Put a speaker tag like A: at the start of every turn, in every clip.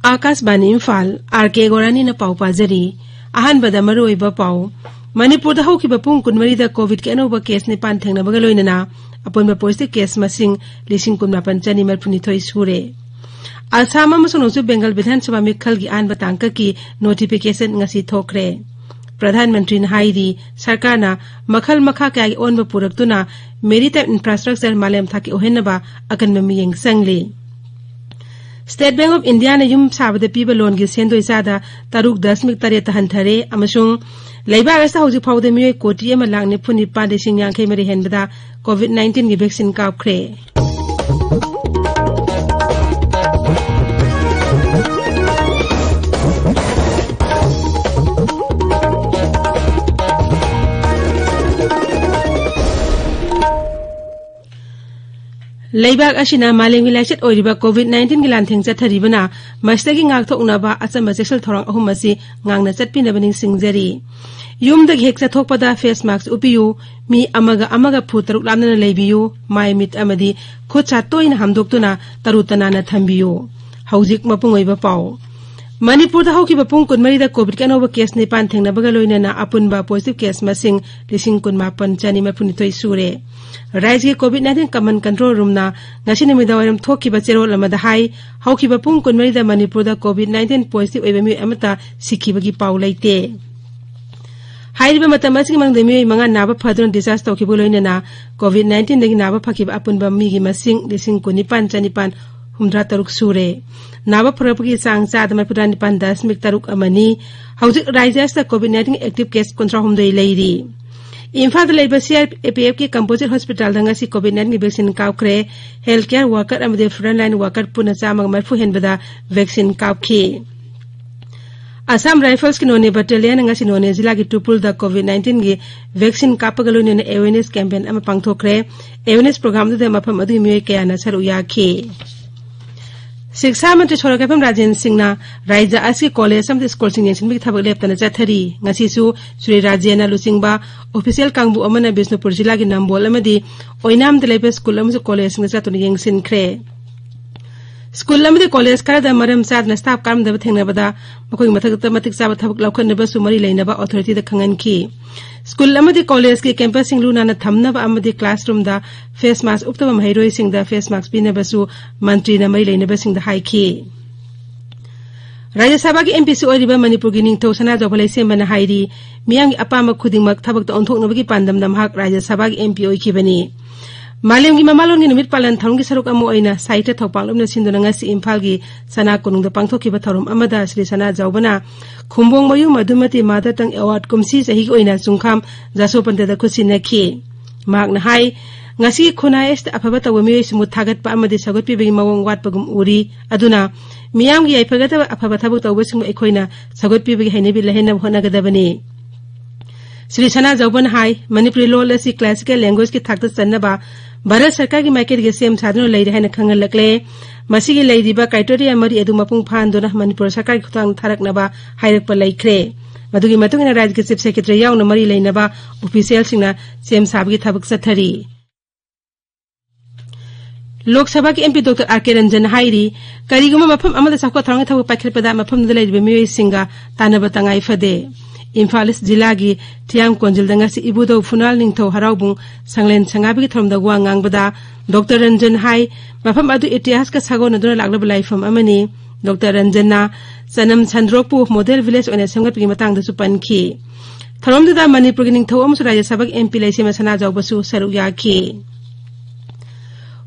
A: Akashvani Imphal R K गोरानी न पाउ पाजरी अहानबदा मरोइबा पाउ मणिपुर हौखिबा पुंग कुनमरीदा कोविड के अनौबा केस निपान थेंगनबगा लोइनना अपोइबा पॉजिटिव केस मसिंग 19,992 सूरे असम अमसुंग नोंसु बेंगल विधानसभा मिखल की आनबा तांका की नोटिफिकेशन ngasi थोखरे प्रधानमंत्री हाइरी सरकारना मखल मखा क्या ओनबा पुरक्तुना मेरीटाइम इंफ्रास्ट्रक्चर मालेम थाकी ओहेनबा अकनबा मियेंग संगले स्टेट बैंक ऑफ इंडिया ने युम साबदा पीबा लोन की सेंदोई सादा 3.3 हंथरे अमसुंग लेबाग असा हौजिक फाउदे मियोय कोटी अमा लाख 9,950 हेनबदा कोविड-19 की वैक्सीन कापख्रे लेबाग अशिना मालेंगी लाइसेट ओरिबा कोविड-19 की लांथेंग चथरिबना मस्तगी ngaktoknaba achamba sexual thorang ahum asi ngangna chatpinabani singjari yumda hek chathokpada face mask upiyu mi amaga phutaruk lamna leibiyu mai mit amadi khocha toina hamdoktuna tarutana na thambiyu haujik mapung oiba pau Manipur da hauki bapung kunmari da covid ka nova case ni pan thengna baga loina na apunba positive case masing 19,992 sure Raise COVID-19 command control room na ngasi namida waram thoki ba chero lamada hai hauki bapung kunmari da Manipur da COVID-19 positive oibami amata sikhi bagi pau laite Hairiba matamasi mang demi mga naba phadron disaster toki buloina na COVID-19 dagi naba phaki apunba migi masing 19,993 sure Naba Purapaki Sang Sadama Pudanipan Das Miktaruk Amani, Housing Rises the COVID-19 active case control home day lady. Imphal the labor APF Composite Hospital Dangasi COVID-19 vaccine Kaukre, healthcare worker and the frontline worker Punasama Marfuhen Bada vaccine Kauki. Assam Rifles Kinone Battalion and Asinone Zilagi to pull the COVID-19 vaccine Kapagalunian awareness campaign Amapangtokre, awareness program to the Mapamadu Mueke and Saruyaki. शिक्षा मंत्री छोरकपम राजेंद्र सिंह ना राज्य आसकी college समते school सिंह भी थबक लेपतना चथरी ngasisu श्री राजेना लुसिंगबा ऑफिशियल कांगबु अमना बिष्णुपुर जिला की नंबोल अमदी ओइनाम दलेबे स्कूल अमसु कॉलेज सिंह चतुन यंगसिनख्रे स्कूल अमदी कॉलेज करदा मरम साद न स्टाफ काम दब थेंगनबदा मखोय मथक मतिक साब थबक लौखनबा सुमरी लेनबा अथॉरिटी द खंगनखी स्कूल अमदी कॉलेज के कैंपस सिंह लुना न थमनबा अमदी क्लासरूम दा फेस मास्क उक्तब महिरोय सिंह दा फेस मास्क पिनबसु मंत्री न मई लेनबा सिंह द हाइखी राज्य सभा की एमपी से ओरिबा मणिपुर की निंगथौ सना जबलै सेमन हाइरी मियांग अपाम खुदिंगमक थबक द ओंथोकनबगी पांदम नमहाक राज्य सभा की एमपी ओइखिबनी मालेम की ममालोन की नुमित पालन थरुंग की सरुक अमो ओइना साइट थौपालम न सिंदुना ngasi इम्फाल की सना कुनुंग पांगथोखिबा थरुम अमदा श्री सना जावबना खुंबोंग मयु मधुमती मादर तंग अवार्ड कुमसी सही ओइना सुंखाम जासोपनते द खुसिनखि मागना हाई ngasi खुनायस्ट अफबा तवमिय सुमु थागतपा अमदि सगतपिबि मवंग वाटपगुम उरी अदुना मियाम की आइफगत अफबा थबु तवबसिंग एखोइना सगतपिबि हैनेबि लहेना होनागदबनी श्री सना जौबन हाई मणिपुरी लोल असी क्लासिकल लैंग्वेज की थाकत चन्नबा भारत सरकार की माइकेट के सेम साधन लैरे हैना खंगलकले मसिगी लैरिबा क्राइटेरिया मरी अदु मपुंग फानदोना मणिपुर सरकार की खुतांग थारकनबा हाइरकपा लैख्रे मदुगी मतुंगना राज्य के चीफ सेक्रेटरी याउन मरी लैनबा ऑफिशियल सिंगना सेम साबगी थबक सथरी लोकसभा की एमपी डॉक्टर आरके रंजन हाइरी करीगुमा मफम अमदा साखो थरंग थबक पाखिरपदा मफम दलैरिबे मियोय सिंगा तानबा तंगाई फदे इम्फाल जिला की थियांग कोंजिल दंगासी इबुदो फुनाल निंगथौ हराउबुंग संगलेन संगाबी थरमदा वा ngangbada डॉक्टर रंजन हाई मफम अदु इतिहास का सागो नदुना लागलब लाइफम अमनी डॉक्टर रंजन ना सनम चंद्रोपु मॉडल विलेज ओने संगपि मतंग दसु पनखी थरमदा मणिपुर की निंगथौ अमसु राज्य सभा एमपी लैसेम सना जावबसु सरुक याखी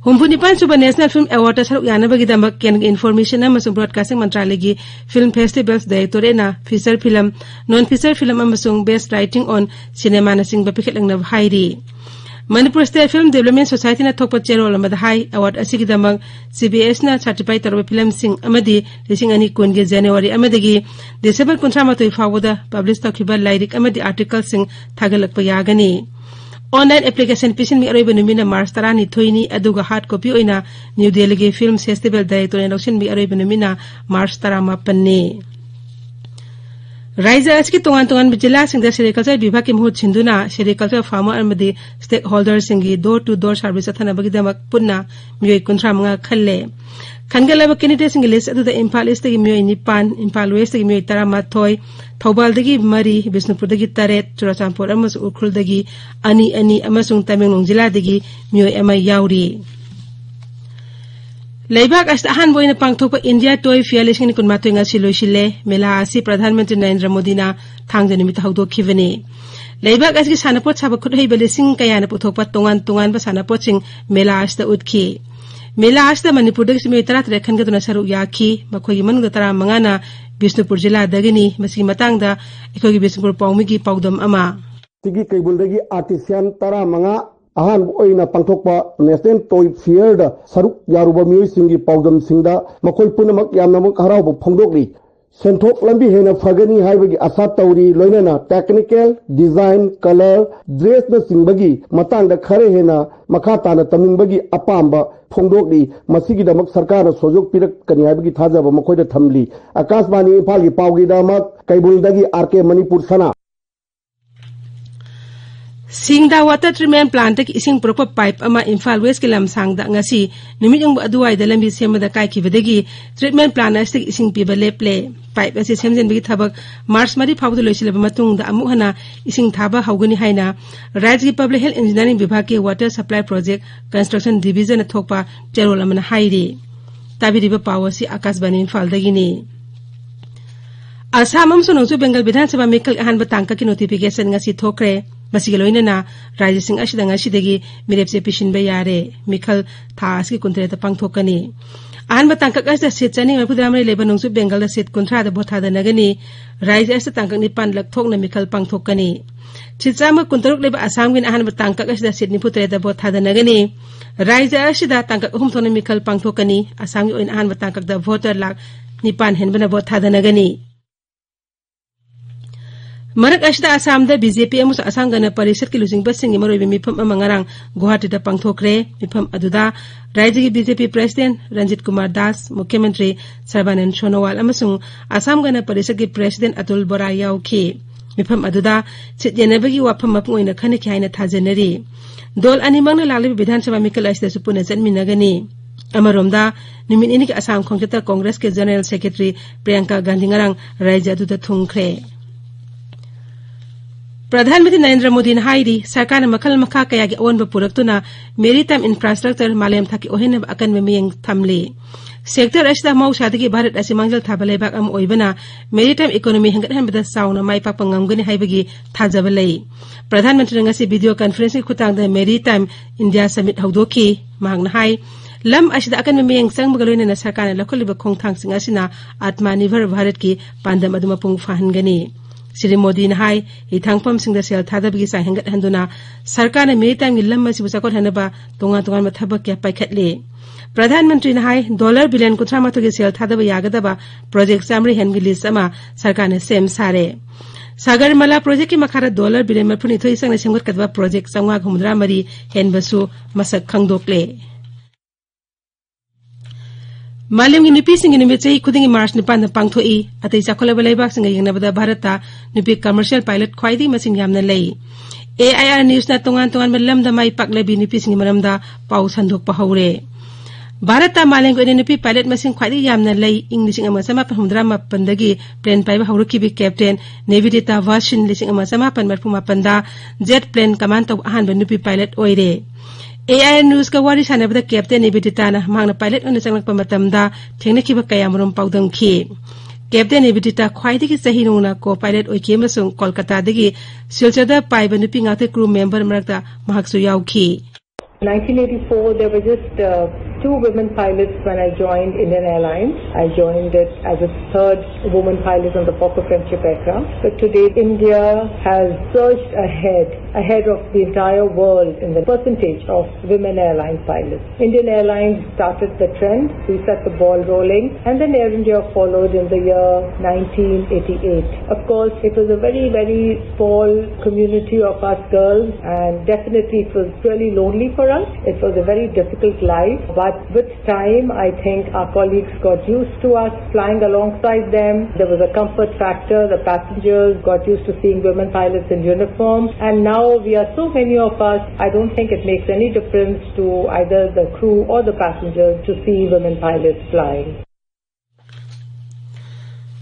A: हुम्फुनिपान सुबह नेशनल फिल्म अवार्ड सरुक यानबगीदमक केंद्र इन्फॉर्मेशन अमसुंग ब्रॉडकास्टिंग मंत्रालय की फिल्म फेस्टिवल्स डायरेक्टोरेट ना feature film non feature film अमसुंग बेस्ट राइटिंग ऑन सिनेमा नसिंग बपिखलंगनब हाइरी Manipur state film development society ना थोकप चेरोल अमद हाई अवार्ड असिगीदमक सीबीएस ना सर्टिफाइड तरब फिल्म सिंग अमदी 2020 के जनवरी अमदगी दिसंबर 19 फावदा पब्लिश तौखिबा लाइरिक अमदी आर्टिकल सिंग थागलकप यागनी ऑनलाइन एप्लीकेशन पिसिन अरोब नुमिना मार्च 12 अदुगा हार्ड कॉपी ओइना न्यू दिल्ली के फिल्म फेस्टिवल डायरेक्टर लौसिन अरोब नुमिना मार्च 15 राज्य की तोंगान जिला सेरिकल्चर विभाग की मुहूर्त सिंधुना सेरिकल्चर फार्मर अमदी स्टेक होल्डर सिंगी डोर टू डोर सर्विस अथनबगीदमक पुन्ना मियोय 35 खल्ले Kangalaba candidate single list at the Imphal East Mui Nipan, Imphal West Mui Taramatoy, Tobaldagi Mari, Bisnupudagi Taret, Churachampur Amas Ukuldagi, Ani Amasung Taming Ziladigi, Mui Emma Yauri. Laibak as the hand boy in a pangtopa India toy fearless in Kunmatuanga Siloshile, Melasi, Pradhan Minister Narendra Modi na Tang the Nimitahudo Kivene. Laibak as his Sanapots have a could have a sing Kayana Putopa Tongan Basanapotsing, Melas the Udki. Melas the Manipuri Bulletin reckon get on a Saru Yaki, Makoyiman the Tara Mangana, Bisnupur Jila Dagini, Masimatanga, Ekogi Bisnupur Paumigi Paudum Ama.
B: Tigi Kabulagi Artisan Tara Manga. Ahan oina pangthokpa national toy fair da saruk yaruba mioi singi paudam singda makoi punamak yamnamak harauba phongdokri senthok lambi hena phagani haibagi asa tauri loinana technical design color dress na singbagi matang da khare hena makha tana tamingbagi apamba phongdokri masigi damak sarkar na sojok pirak kani haibagi thajaba makoi da thamli akashbani Imphal gi paugi damak kaibul RK Manipur sana
A: Singda water treatment plant ising proper pipe ama Imphal West kilam sangda ngasi numit yung aduay dalam bisema da kai kibadagi treatment plant astig ising piba leple pipe asi semjen bigi thabak Mars mari phawdu loisile matung da amuhana ising thaba haugani haina Rajya Public Health Engineering Vibhag ke water supply project construction division thokpa cherol amana hairi tabi riba pawasi Akashbani Imphal dagini Assam amsung Bengal Vidhan Sabha Mikal ahan batangka ki notification ngasi thokre Masigaloina na Raja Singh Ashidanga Shidagi Mirepse Pishin Bayare Mikal Thas ki Kuntre the Pangthokani Ahan batangka as the sit chani Mapudramari Lebanongsu Bengal the sit kontra the Botha the Nagani Raja as the Tangak Nipan Lak Thok na Mikal Pangthokani Chitsama Kuntaruk Leba Assam win ahan batangka as the sit Niputre the Botha the Nagani Raja Ashida Tangak Humtona Mikal Pangthokani Assam in ahan batangka the voter lak Nipan Henbana Botha the Nagani Marak Ashda Assam da BJP amus Assam gana parisat ki losing basing imaro mipam amangarang Guwahati da pangthokre mipam aduda Rajya ki BJP President Ranjit Kumar Das Mukhyamantri Sarbanand Sonowal amasung Assam gana parisat ki President Atul Bora yauki mipam aduda chityenabagi wapam mapungoina khane ki haina thajanari dol animang na lalabi Vidhan Sabha Mikal Ashda supuna janminagani Amaromda numin ini ki Assam Khongchata Congress ke General Secretary Priyanka Gandhi ngarang Rajya aduda thungkre Pradhanmantri Narendra Modi na hairi sarkar na makal makha kaya gi awan ba puraktuna maritime infrastructure malayam thaki ohen akan memiyeng thamle sector ashda mau shadagi Bharat asimangjal thabale bak am oibana maritime economy hangat han bada sauna mai pak pangamgani haibagi thajabalai Pradhanmantri ngasi video conference khutang da maritime India summit haudoki mahang na hai lam ashda akan memiyeng sang magaloina na sarkar na lakholiba khongthang singasina Atmanirbhar Bharat ki pandam aduma pung fahangani Sri Modi na hai itangpam singda sel thadabgi sang hengat handuna sarkar na maritime gilam masi busakot hanaba tongan mathabak kya paikhatle Pradhanmantri na hai $1 billion kuthra matogi sel thadaba yagadaba project samri hengili sama sarkar na sem sare Sagarmala project ki makhara $1 billion marphuni thoi sang na semgot kadwa project sangwa humdra mari henbasu masak khangdokle Malam gi nupi singi numit sei khudingi March nipan na pangthoi atai chakhola balaibak singa yengnabada Bharata nupi commercial pilot khwaidi masing yamna lei AIR news na tongan malam da mai paklabi nupi singi maramda pau sandok pa haure Bharata malang go nupi pilot masing khwaidi yamna lei English ama sama pahumdra mapandagi plane paiba hauruki bi captain Navy data version lising ama sama pan marphuma panda jet plane command to ahan nupi pilot oire AIR News ka wari sanabda Captain Nebitita na mangna pilot on sang pamatamda thengna kiba kayamrum paudam khi Captain Nebitita khwaidagi sahi nungna ko pilot oike masung Kolkata dagi silchada paiba nupi ngate crew member marakta mahaksu yauki
C: 1984 there were just 2 women pilots when I joined Indian Airlines. I joined it as a 3rd woman pilot on the Fokker Friendship aircraft. But today India has surged ahead of the entire world in the percentage of women airline pilots. Indian Airlines started the trend, we set the ball rolling, and then Air India followed in the year 1988. Of course, it was a very, very small community of us girls, and definitely it was really lonely for us. It was a very difficult life. But with time, I think our colleagues got used to us flying alongside them. There was a comfort factor. The passengers got used to seeing women pilots in uniform. And now we are so many of us, I don't think it makes any difference to either the crew or the passengers to see women pilots flying.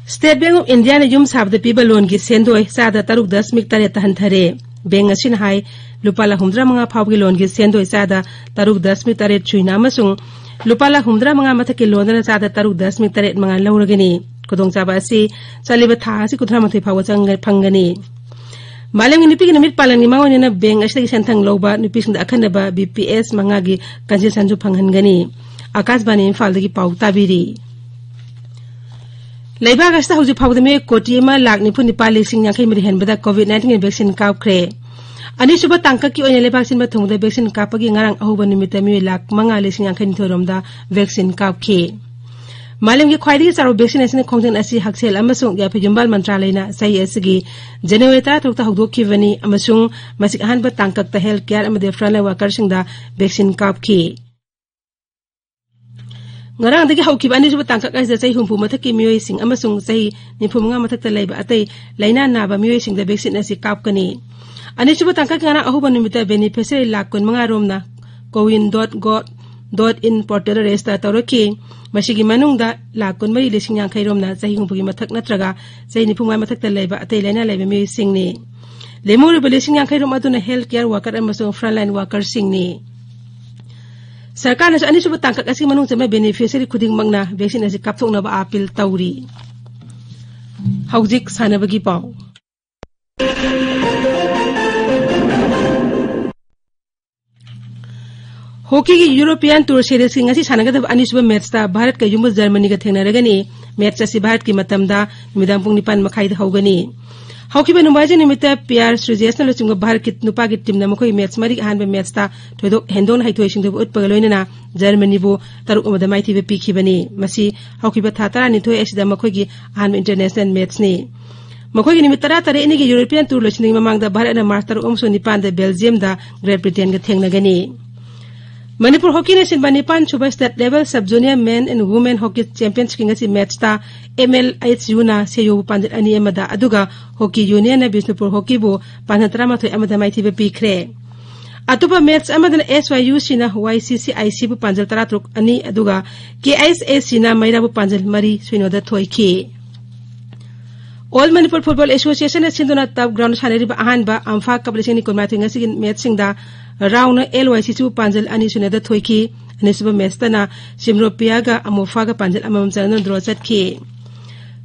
A: State Bank of India ne yum sabda piba loan gi sendoi sada taruk 10.3 tahanthare. Bank asin hai lupala humdra mga phawgi loan gi sendoi sada taruk 10.3 chuina amasung lupala humdra mga mathaki loan na sada taruk 10.3 mga lawragani kodong chaba asi chaliba tha asi kuthra mathai phawa changai phangani Malam ni pigi namit palang ni mawani na bank asli santang loba ni pising da akhanda ba BPS mga gi kanjil sanju phanghan gani Akas bani Imphal dagi pau tabiri Laibag asta huju phawda me koti ma lakni phuni pali sing yankai mari hen bada COVID-19 vaccine kaupkhre ani suba tangka ki oine laibag sin ba thungda vaccine kapagi ngarang ahuba nimita mi lak manga le sing yankai thorom da vaccine kaupkhe Malam gi khwaidi saro vaccination khongjen asi haksel amasung ya phijumbal mantralay na sai asigi January 3 ta hudok khivani amasung masik han ba tangkak ta health care amade frontline worker sing da vaccine kaupkhe Ngarang dagi hauki bani suba tangkak as sai humpu mathaki mioi sing amasung sai niphu nga mathak ta laiba atai laina na ba mioi sing da vaccine asi kapkani ani suba tangkak ngana ahuba nimita beneficiary lakon mga romna kowin.gov.in portal resta tawraki masigi manungda lakon mari lesing yang khairomna sai humpugi mathak natraga sai niphu nga mathak ta laiba atai laina laiba mioi sing ni lemuri lesing yang khairom aduna health care worker amasung frontline worker sing ni Sarkar na ani suba tangkak asi manung chama beneficiary khuding mangna vaccine asi kapthokna ba appeal tawri haujik sanabagi paw Hockey ki European Tour Series ki ngasi sanagada ani suba match ta Bharat ka yumus Germany ka thengnaragani match asi Bharat ki matamda midam pung 9 makhai da hawgani Hockey ba numbaje nimita PR Srijes na lochunga Bharat ki nupa ki team na makhoi match mari han ba match ta thoidok hendon hai thoi singdo utpaga loina na Germany bu taruk amada mai thibe pikhibani masi hockey ba thatara ni thoi asida makhoi ki han international match ni makhoi ki nimit tara tare ni ki European Tour lochning mamang da Bharat na March 9 da Belgium da Great Britain ga thengnagani Manipur Hockey Nation Banipan Chuba State Level Sub-Junior Men and Women Hockey Champions Kingasi match ta MLHU na seyo panjat ani amada aduga Hockey Union na Bisnupur Hockey bu panhatra mathoi amada maithibe pikre atupa match amada SYUC na YCCIC bu panjal taratruk ani aduga KISAC na maira bu panjal mari suinoda thoiki All Manipur Football Association na sinduna tab ground sanari ba ahan ba amfa kablising ni kunma thinga sigin match singda Rauna LYC2 panjal ani sunada thoiki ani suba match na Simropia ga amofa ga panjal amam chanan draw chatki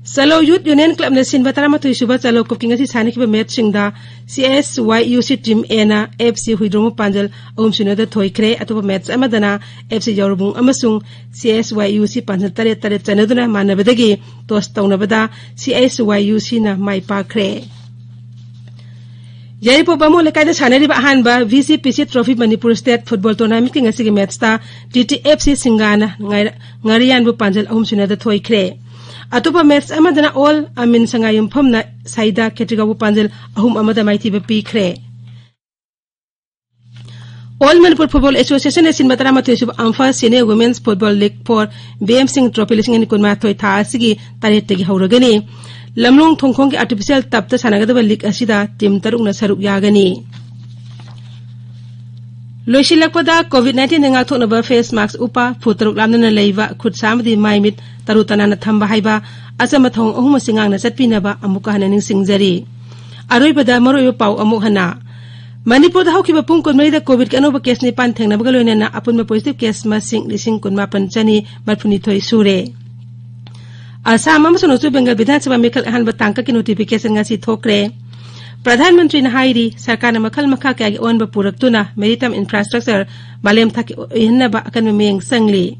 A: Salo Youth Union Club na sinba tarama thoi suba chalo kopkinga si sani ki match singda CSYUC team A na FC Huidromo panjal ahum sunada thoikre atuba match amadana FC Yorubung amasung CSYUC panjal tare chanaduna manabadagi tos tawnabada CSYUC na mai pakre Jaipo bamo lekai da sanari ba han ba VCPC Trophy Manipur State Football Tournament kinga sige match ta TTFC Singana ngarian bu panjal ahum sunada thoikre atupa match amadana all amin sangayum phamna saida ketriga bu panjal ahum amada maiti ba pikre All Manipur Football Association ne sinmatara mathoi sub amfa Senior Women's Football League for BM Singh Trophy lising ni kunma thoi tha asigi taret tegi hauragani lamlong thongkhong ki artificial tapta sanagada league asida team taruk na saruk yagani Loisilakpada COVID-19 nga thokna ba face mask upa futaruk lamna na leiwa khut samdi maimit tarutana na thamba haiba asama thong ahuma singang na chatpina ba amuka hananing singjari aroi bada maroi pau amuk hana Manipur da hauki ba pung kon da COVID ka anoba case ni pan thengna ba galoina na apun ma positive case ma lising kun ma pan chani marphuni thoi sure Asam amasun West Bengal Vidhan Sabha Mikal han ba tangka ki notification nga si thokre Pradhan Mantri na hairi sarkar na makal makha kaya on ba puraktuna maritime infrastructure balem thaki hinna ba akan memeng sangli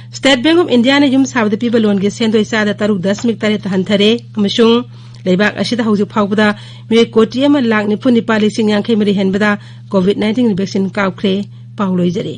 A: State Bank of India na yum sabda people loan ge sendo isada taruk 10 tare tahanthare amasung leibak asida hauju phawbada me kotiam lak ni phuni pali singyang khemari henbada COVID-19 vaccine kaukre pauloi jare